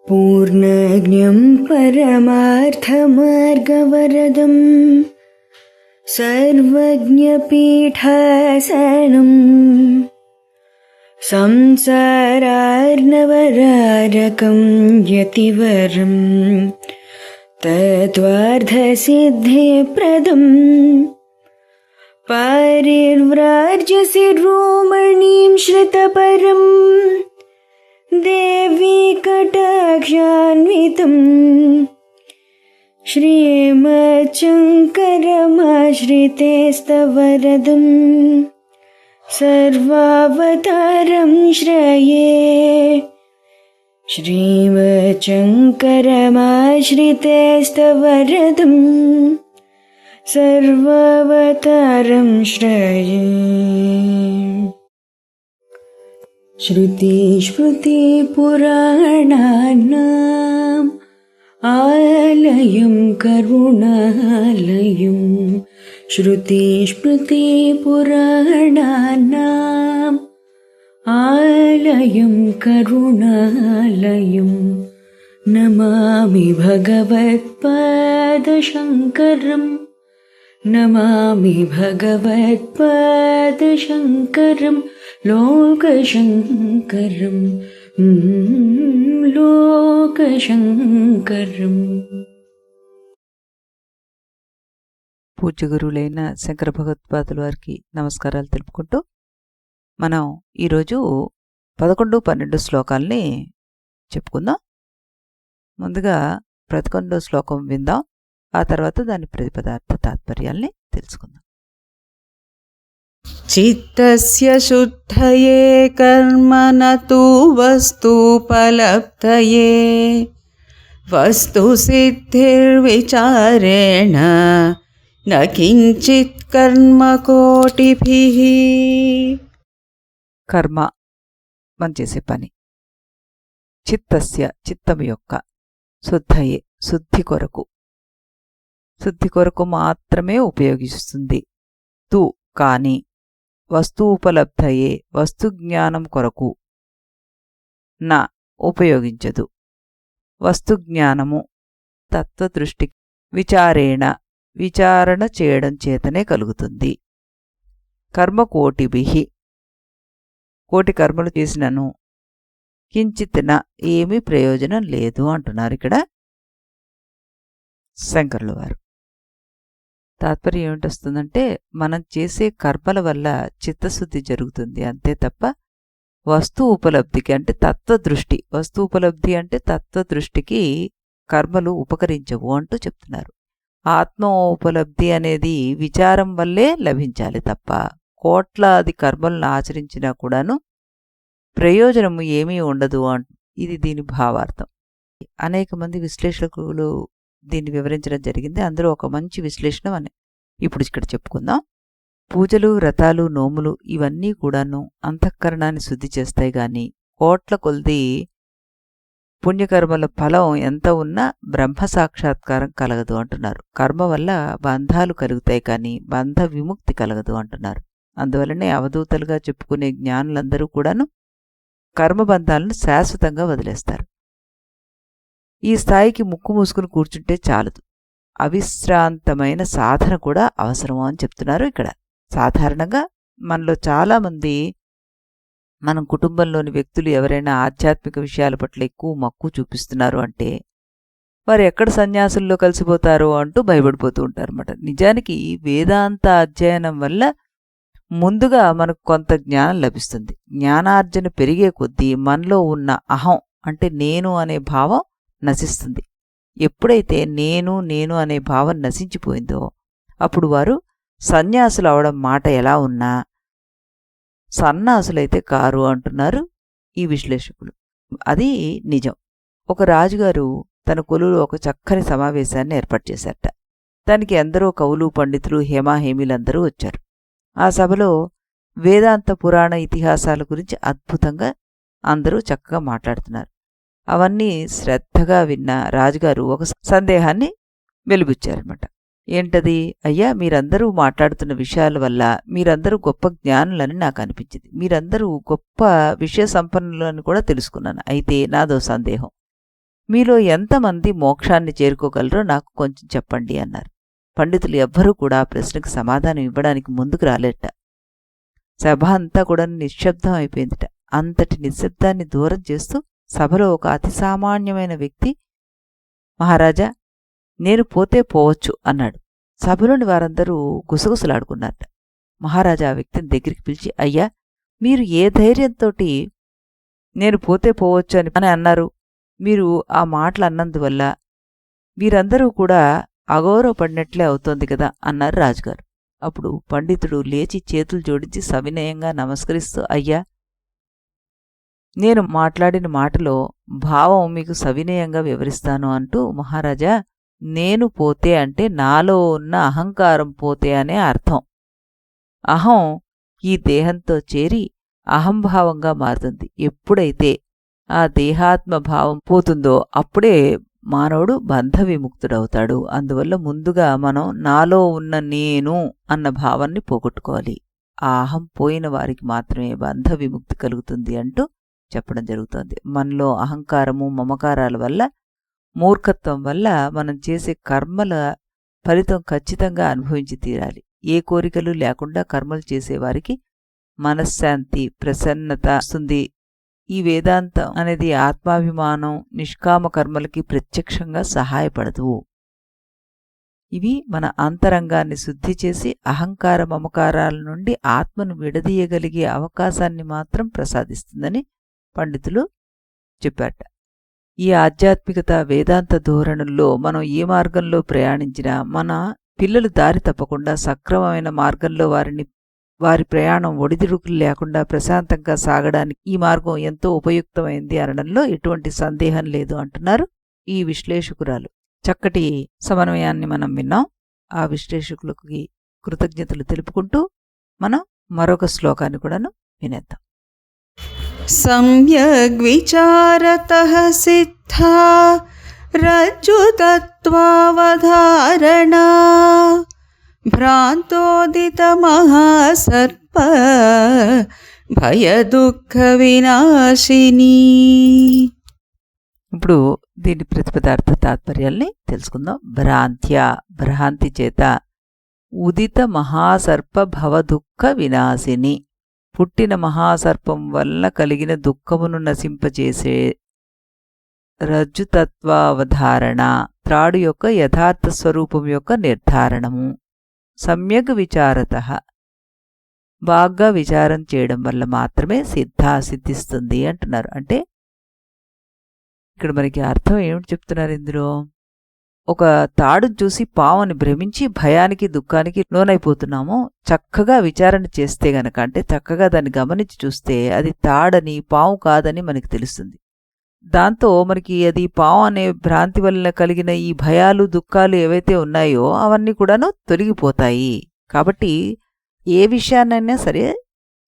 पूर्णज्ञं परमार्थमार्गवरदं सर्वज्ञपीठासनं संसारार्णवरारकं यतिवरं तत्त्वार्थसिद्धिप्रदं पारिव्राज्यशिरोमणिं श्रुतपरम् देवी कटाक्षान्वितं श्रीमच्शङ्करमाश्रितेस्तवरदं सर्वावतारं श्रये। श्रीमच्शङ्करमाश्रितेस्तवरदं सर्वावतारं श्रये। श्रुतिस्मृतिपुराणानाम् आलयं करुणालयं श्रुतिस्मृतिपुराणानाम् आलयं करुणालयं नमामि भगवत्पादशङ्करम् नमामि भगवत्पादशङ्करं लोकशङ्करं లోకశంకరం. పూజ్య గురువులైన శంకర భగవత్పాదుల వారికి నమస్కారాలు తెలుపుకుంటూ మనం ఈరోజు 11, 12 శ్లోకాల్ని చెప్పుకుందాం. ముందుగా 11వ శ్లోకం విందాం, ఆ తర్వాత దాని ప్రతిపదార్థ తాత్పర్యాల్ని తెలుసుకుందాం. చిత్తస్య శుద్ధయే కర్మణ తు వస్తూపలబ్ధయే వస్తుసిద్ధిర్విచారేణ న కించిత్ కర్మ కోటిభిః. కర్మ మనం చేసే పని. చిత్తస్య చిత్తము యొక్క, శుద్ధయే శుద్ధి కొరకు మాత్రమే ఉపయోగిస్తుంది. తు కాని, వస్తూపలబ్ధయే వస్తుజ్ఞానం కొరకు, నా ఉపయోగించదు. వస్తుజ్ఞానము తత్వదృష్టి విచారణ చేయడం చేతనే కలుగుతుంది. కర్మకోటిభిః కోటి కర్మలు చేసినను కించిత్న ఏమీ ప్రయోజనం లేదు అంటున్నారు ఇక్కడ శంకరుల వారు. తాత్పర్యం ఏమిటొస్తుందంటే, మనం చేసే కర్మల వల్ల చిత్తశుద్ధి జరుగుతుంది అంతే తప్ప వస్తు ఉపలబ్ధికి అంటే తత్వదృష్టి, వస్తు ఉపలబ్ధి అంటే తత్వదృష్టికి కర్మలు ఉపకరించవు అంటూ చెప్తున్నారు. ఆత్మ ఉపలబ్ధి అనేది విచారం వల్లే లభించాలి తప్ప కోట్లాది కర్మలను ఆచరించినా కూడాను ప్రయోజనము ఏమీ ఉండదు ఇది దీని భావార్థం. అనేక మంది విశ్లేషకులు దీన్ని వివరించడం జరిగింది. అందులో ఒక మంచి విశ్లేషణ ఇప్పుడు ఇక్కడ చెప్పుకుందాం. పూజలు, వ్రతాలు, నోములు ఇవన్నీ కూడాను అంతఃకరణాన్ని శుద్ధి చేస్తాయి గాని కోట్ల కొలది పుణ్యకర్మల ఫలం ఎంత ఉన్నా బ్రహ్మ సాక్షాత్కారం కలగదు అంటున్నారు. కర్మ వల్ల బంధాలు కలుగుతాయి కానీ బంధ విముక్తి కలగదు అంటున్నారు. అందువల్లనే అవధూతలుగా చెప్పుకునే జ్ఞానులందరూ కూడాను కర్మబంధాలను శాశ్వతంగా వదిలేస్తారు. ఈ స్థాయికి ముక్కు మూసుకుని కూర్చుంటే చాలదు, అవిశ్రాంతమైన సాధన కూడా అవసరము అని చెప్తున్నారు ఇక్కడ. సాధారణంగా మనలో చాలామంది, మనం కుటుంబంలోని వ్యక్తులు ఎవరైనా ఆధ్యాత్మిక విషయాల పట్ల ఎక్కువ మక్కువ చూపిస్తున్నారు అంటే వారు ఎక్కడ సన్యాసుల్లో కలిసిపోతారో అంటూ భయపడిపోతూ ఉంటారన్నమాట. నిజానికి వేదాంత అధ్యయనం వల్ల ముందుగా మనకు కొంత జ్ఞానం లభిస్తుంది. జ్ఞానార్జన పెరిగే కొద్దీ మనలో ఉన్న అహం అంటే నేను అనే భావం నశిస్తుంది. ఎప్పుడైతే నేను అనే భావం నశించిపోయిందో అప్పుడు వారు సన్యాసులు అవడం మాట ఎలా ఉన్నా సన్నాసులైతే కారు అంటున్నారు ఈ విశ్లేషకులు. అది నిజం. ఒక రాజుగారు తన కొలువులో ఒక చక్కని సమావేశాన్ని ఏర్పాటు చేశారట. దానికి ఎందరో కవులు, పండితులు, హేమాహేమీలందరూ వచ్చారు. ఆ సభలో వేదాంత పురాణ ఇతిహాసాల గురించి అద్భుతంగా అందరూ చక్కగా మాట్లాడుతున్నారు. అవన్నీ శ్రద్ధగా విన్న రాజుగారు ఒక సందేహాన్ని వెలిబుచ్చారన్నమాట. ఏంటది? అయ్యా, మీరందరూ మాట్లాడుతున్న విషయాల వల్ల మీరందరూ గొప్ప జ్ఞానులని నాకు అనిపించింది. మీరందరూ గొప్ప విషయ సంపన్నులని కూడా తెలుసుకున్నాను. అయితే నాదో సందేహం. మీలో ఎంతమంది మోక్షాన్ని చేరుకోగలరో నాకు కొంచెం చెప్పండి అన్నారు. పండితులు ఎవ్వరూ కూడా ఆ ప్రశ్నకు సమాధానం ఇవ్వడానికి ముందుకు రాలేట. సభ అంతా కూడా నిశ్శబ్దం అయిపోయిందిట. అంతటి నిశ్శబ్దాన్ని దూరం చేస్తూ సభలో ఒక అతి సామాన్యమైన వ్యక్తి, మహారాజా, నేను పోతే పోవచ్చు అన్నాడు. సభలోని వారందరూ గుసగుసలాడుకున్నారట. మహారాజా ఆ వ్యక్తిని దగ్గరికి పిలిచి, అయ్యా, మీరు ఏ ధైర్యంతోటి నేను పోతే పోవచ్చు అని అన్నారు? మీరు ఆ మాటలు అన్నందువల్ల వీరందరూ కూడా అగౌరవపడినట్లే అవుతోంది కదా అన్నారు రాజుగారు. అప్పుడు పండితుడు లేచి చేతులు జోడించి సవినయంగా నమస్కరిస్తూ, అయ్యా, నేను మాట్లాడిన మాటలో భావం మీకు సవినయంగా వివరిస్తాను అంటూ, మహారాజా, నేను పోతే అంటే నాలో ఉన్న అహంకారం పోతే అనే అర్థం. అహం ఈ దేహంతో చేరి అహంభావంగా మారుతుంది. ఎప్పుడైతే ఆ దేహాత్మభావం పోతుందో అప్పుడే మానవుడు బంధ విముక్తుడవుతాడు. అందువల్ల ముందుగా మనం నాలో ఉన్న నేను అన్న భావాన్ని పోగొట్టుకోవాలి. ఆ అహం పోయిన వారికి మాత్రమే బంధ విముక్తి కలుగుతుంది అంటూ చెప్పడం జరుగుతోంది. మనలో అహంకారము, మమకారాల వల్ల, మూర్ఖత్వం వల్ల మనం చేసే కర్మల ఫలితం ఖచ్చితంగా అనుభవించి తీరాలి. ఏ కోరికలు లేకుండా కర్మలు చేసేవారికి మనశ్శాంతి, ప్రసన్నత వస్తుంది. ఈ వేదాంతం అనేది ఆత్మాభిమానం, నిష్కామ కర్మలకి ప్రత్యక్షంగా సహాయపడదు. ఇవి మన అంతరంగాన్ని శుద్ధి చేసి అహంకార మమకారాల నుండి ఆత్మను విడదీయగలిగే అవకాశాన్ని మాత్రం ప్రసాదిస్తుందని పండితులు చెప్పారట. ఈ ఆధ్యాత్మికత, వేదాంత ధోరణుల్లో మనం ఏ మార్గంలో ప్రయాణించినా మన పిల్లలు దారి తప్పకుండా సక్రమమైన మార్గంలో వారి ప్రయాణం ఒడిదుడుకులు లేకుండా ప్రశాంతంగా సాగడానికి ఈ మార్గం ఎంతో ఉపయుక్తమైంది అనడంలో ఎటువంటి సందేహం లేదు అంటున్నారు ఈ విశ్లేషకురాలు. చక్కటి సమన్వయాన్ని మనం విన్నాం. ఆ విశ్లేషకులకి కృతజ్ఞతలు తెలుపుకుంటూ మనం మరొక శ్లోకాన్ని కూడాను వినేద్దాం. सम्यग् विचारतः सिद्धा रज्जुतत्त्वावधारणा भ्रान्तोदितमहासर्प भयदुःखविनाशिनी. ఇప్పుడు దీని ప్రతిపదార్థ తాత్పర్యాల్ని తెలుసుకుందాం. భ్రాంతి చేత ఉదిత మహాసర్ప భవదుఃఖ వినాశిని, పుట్టిన మహాసర్పం వల్ల కలిగిన దుఃఖమును నశింపచేసే రజ్జుతత్వావధారణ, త్రాడు యొక్క యథార్థ స్వరూపం యొక్క నిర్ధారణము. సమ్యగ్ విచారతః, బాగా విచారం చేయడం వల్ల మాత్రమే సిద్ధిస్తుంది అంటున్నారు. అంటే ఇక్కడ మనకి అర్థం ఏమిటి చెప్తున్నారు ఇందులో? ఒక తాడును చూసి పావుని భ్రమించి భయానికి, దుఃఖానికి లోనైపోతున్నాము. చక్కగా విచారణ చేస్తే గనక, అంటే చక్కగా దాన్ని గమనించి చూస్తే అది తాడని, పావు కాదని మనకి తెలుస్తుంది. దాంతో మనకి అది పావు అనే భ్రాంతి వల్ల కలిగిన ఈ భయాలు, దుఃఖాలు ఏవైతే ఉన్నాయో అవన్నీ కూడాను తొలగిపోతాయి. కాబట్టి ఏ విషయాన్నైనా సరే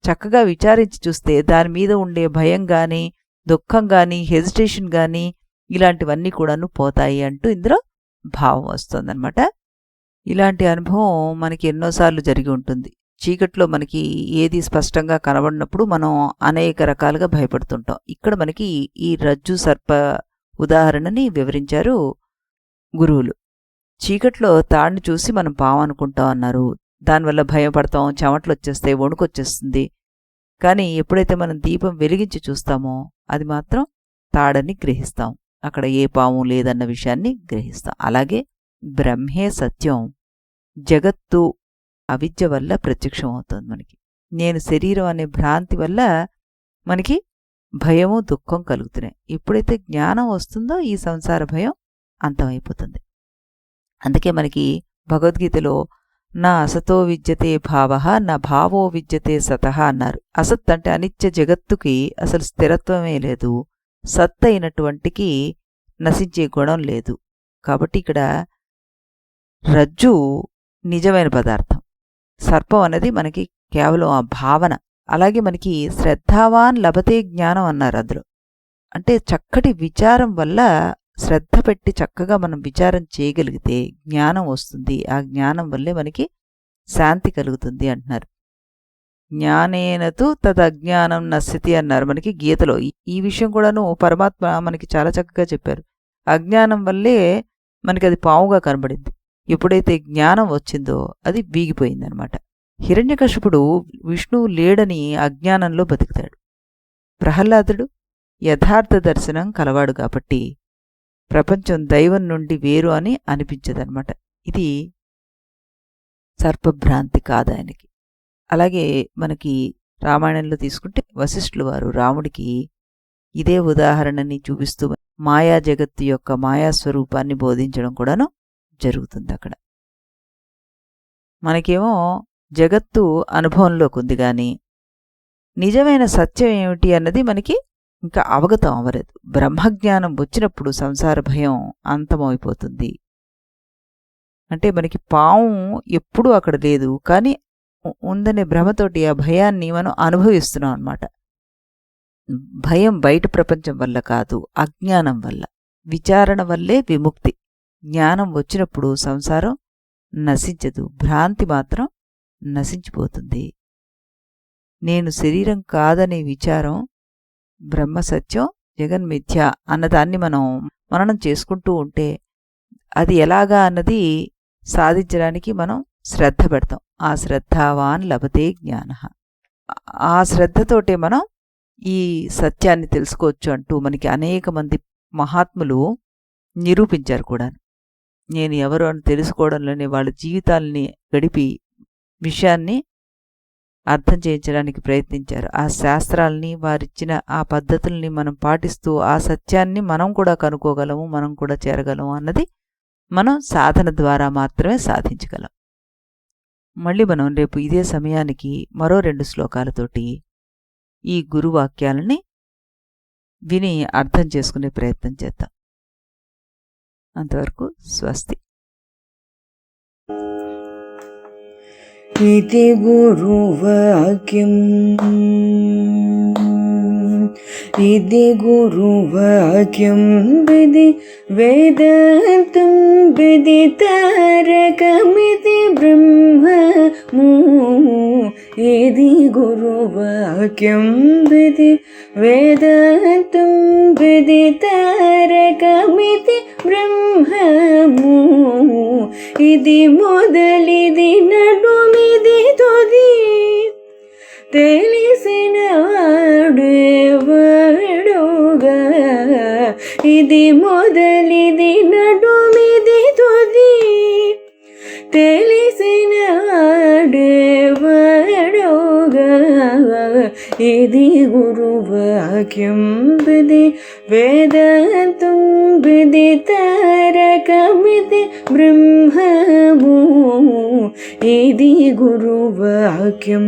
చక్కగా విచారించి చూస్తే దాని మీద ఉండే భయం గాని, దుఃఖం గాని, హెజిటేషన్ గాని ఇలాంటివన్నీ కూడాను పోతాయి అంటూ ఇందులో భావం వస్తుందన్నమాట. ఇలాంటి అనుభవం మనకి ఎన్నోసార్లు జరిగి ఉంటుంది. చీకట్లో మనకి ఏది స్పష్టంగా కనబడినప్పుడు మనం అనేక రకాలుగా భయపడుతుంటాం. ఇక్కడ మనకి ఈ రజ్జు సర్ప ఉదాహరణని వివరించారు గురువులు. చీకట్లో తాడిని చూసి మనం పాము అనుకుంటాం అన్నారు. దానివల్ల భయపడతాం, చెమటలు వచ్చేస్తాయి, వణుకొచ్చేస్తుంది. కానీ ఎప్పుడైతే మనం దీపం వెలిగించి చూస్తామో అది మాత్రం తాడని గ్రహిస్తాం. అక్కడ ఏ పాము లేదన్న విషయాన్ని గ్రహిస్తాం. అలాగే బ్రహ్మే సత్యం, జగత్తు అవిద్య వల్ల ప్రత్యక్షం అవుతుంది మనకి. నేను శరీరం అనే భ్రాంతి వల్ల మనకి భయము, దుఃఖం కలుగుతున్నాయి. ఎప్పుడైతే జ్ఞానం వస్తుందో ఈ సంసార భయం అంతమైపోతుంది. అందుకే మనకి భగవద్గీతలో నా అసతో విద్యతే భావః నా భావో విద్యతే సతః అన్నారు. అసత్ అంటే అనిత్య జగత్తుకి అసలు స్థిరత్వమే లేదు, సత్ అయినటువంటికి నశించే గుణం లేదు. కాబట్టి ఇక్కడ రజ్జు నిజమైన పదార్థం, సర్పం అనేది మనకి కేవలం ఆ భావన. అలాగే మనకి శ్రద్ధావాన్ లభతే జ్ఞానం అన్నారు అందులో. అంటే చక్కటి విచారం వల్ల, శ్రద్ధ పెట్టి చక్కగా మనం విచారం చేయగలిగితే జ్ఞానం వస్తుంది. ఆ జ్ఞానం వల్లే మనకి శాంతి కలుగుతుంది అంటున్నారు. జ్ఞానేనతు తదజ్ఞానం నశ్యతి అన్నారు మనకి గీతలో. ఈ విషయం కూడాను పరమాత్మ మనకి చాలా చక్కగా చెప్పారు. అజ్ఞానం వల్లే మనకి అది పావుగా కనబడింది. ఎప్పుడైతే జ్ఞానం వచ్చిందో అది వీగిపోయిందనమాట. హిరణ్యకశిపుడు విష్ణువు లేడని అజ్ఞానంలో బతుకుతాడు. ప్రహ్లాదుడు యథార్థ దర్శనం కలవాడు కాబట్టి ప్రపంచం దైవం నుండి వేరు అని అనిపించదనమాట. ఇది సర్పభ్రాంతి కాదు ఆయనకి. అలాగే మనకి రామాయణంలో తీసుకుంటే వశిష్ఠులు వారు రాముడికి ఇదే ఉదాహరణని చూపిస్తూ మాయా జగత్తు యొక్క మాయాస్వరూపాన్ని బోధించడం కూడాను జరుగుతుంది అక్కడ. మనకేమో జగత్తు అనుభవంలోకి ఉంది కానీ నిజమైన సత్యం ఏమిటి అన్నది మనకి ఇంకా అవగతం అవ్వలేదు. బ్రహ్మజ్ఞానం వచ్చినప్పుడు సంసార భయం అంతమైపోతుంది. అంటే మనకి పాము ఎప్పుడూ అక్కడ లేదు, కానీ ఉందనే భ్రమతోటి ఆ భయాన్ని మనం అనుభవిస్తున్నాం అన్నమాట. భయం బయట ప్రపంచం వల్ల కాదు, అజ్ఞానం వల్ల. విచారణ వల్లే విముక్తి. జ్ఞానం వచ్చినప్పుడు సంసారం నశించదు, భ్రాంతి మాత్రం నశించిపోతుంది. నేను శరీరం కాదనే విచారం, బ్రహ్మసత్యం, జగన్మిథ్య అన్నదాన్ని మనం మననం చేసుకుంటూ ఉంటే అది ఎలాగా అన్నది సాధించడానికి మనం శ్రద్ధ పెడతాం. ఆ శ్రద్ధావాన్ లభతే జ్ఞాన. ఆ శ్రద్ధతోటే మనం ఈ సత్యాన్ని తెలుసుకోవచ్చు అంటూ మనకి అనేక మంది మహాత్ములు నిరూపించారు కూడా. నేను ఎవరు అని తెలుసుకోవడంలోనే వాళ్ళ జీవితాల్ని గడిపి విషయాన్ని అర్థం చేయించడానికి ప్రయత్నించారు. ఆ శాస్త్రాల్ని, వారిచ్చిన ఆ పద్ధతుల్ని మనం పాటిస్తూ ఆ సత్యాన్ని మనం కూడా కనుక్కోగలము, మనం కూడా చేరగలము అన్నది మనం సాధన ద్వారా మాత్రమే సాధించగలం. మళ్ళీ మనం రేపు ఇదే సమయానికి మరో 2 శ్లోకాలతోటి ఈ గురువాక్యాలని విని అర్థం చేసుకునే ప్రయత్నం చేద్దాం. అంతవరకు స్వస్తి. इति गुरुवाक्यम् इति गुरुवाक्यं विधि वेदान्तं विदितारकमिति ब्रह्ममु इति गुरुवाक्यं विधि वेदान्तं विदितारकमिति ब्रह्ममु इति मोदलिदि नडुमिदि तुदि తెలిసిన వాడేవాడుగా ఇది మొదలిది నడుమిది తుది తెలిసిన వాడేవాడుగా ఇది గురువాక్యం విధి వేదాంతం విదితారకమితి బ్రహ్మము ఇది గురువాక్యం.